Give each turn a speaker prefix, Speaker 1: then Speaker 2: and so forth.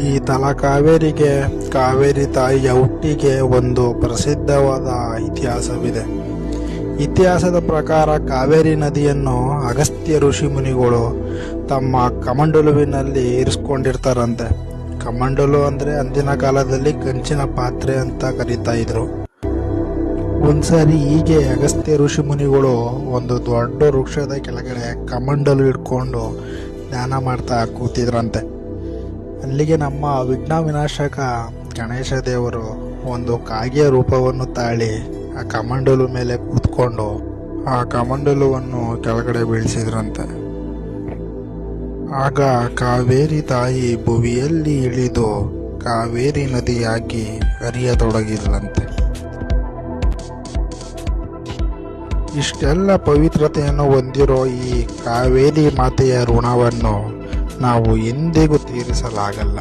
Speaker 1: ಈ ತಲಕಾವೇರಿಗೆ ಕಾವೇರಿ ತಾಯಿಯ ಹುಟ್ಟಿಗೆ ಒಂದು ಪ್ರಸಿದ್ಧವಾದ ಇತಿಹಾಸವಿದೆ. ಇತಿಹಾಸದ ಪ್ರಕಾರ ಕಾವೇರಿ ನದಿಯನ್ನು ಅಗಸ್ತ್ಯ ಋಷಿ ಮುನಿಗಳು ತಮ್ಮ ಕಮಂಡಲುವಿನಲ್ಲಿ ಇರಿಸ್ಕೊಂಡಿರ್ತಾರಂತೆ. ಕಮಂಡಲು ಅಂದರೆ ಅಂದಿನ ಕಾಲದಲ್ಲಿ ಕಂಚಿನ ಪಾತ್ರೆ ಅಂತ ಕರೀತಾ ಇದ್ರು. ಒಂದ್ಸಾರಿ ಹೀಗೆ ಅಗಸ್ತ್ಯ ಋಷಿ ಮುನಿಗಳು ಒಂದು ದೊಡ್ಡ ವೃಕ್ಷದ ಕೆಳಗಡೆ ಕಮಂಡಲು ಇಟ್ಕೊಂಡು ಧ್ಯಾನ ಮಾಡ್ತಾ ಕೂತಿದ್ರಂತೆ. ಅಲ್ಲಿಗೆ ನಮ್ಮ ವಿಘ್ನ ವಿನಾಶಕ ಗಣೇಶ ದೇವರು ಒಂದು ಕಾಗೆಯ ರೂಪವನ್ನು ತಾಳಿ ಆ ಕಮಂಡಲು ಮೇಲೆ ಕೂತ್ಕೊಂಡು ಆ ಕಮಂಡಲುವನ್ನು ಕೆಳಗಡೆ ಬೀಳಿಸಿದ್ರಂತೆ. ಆಗ ಕಾವೇರಿ ತಾಯಿ ಭುವಿಯಲ್ಲಿ ಇಳಿದು ಕಾವೇರಿ ನದಿಯಾಗಿ ಹರಿಯತೊಡಗಿದ್ರಂತೆ. ಇಷ್ಟೆಲ್ಲ ಪವಿತ್ರತೆಯನ್ನು ಹೊಂದಿರೋ ಈ ಕಾವೇರಿ ಮಾತೆಯ ಋಣವನ್ನು ನಾವು ಎಂದಿಗೂ ತೀರಿಸಲಾಗಲ್ಲ.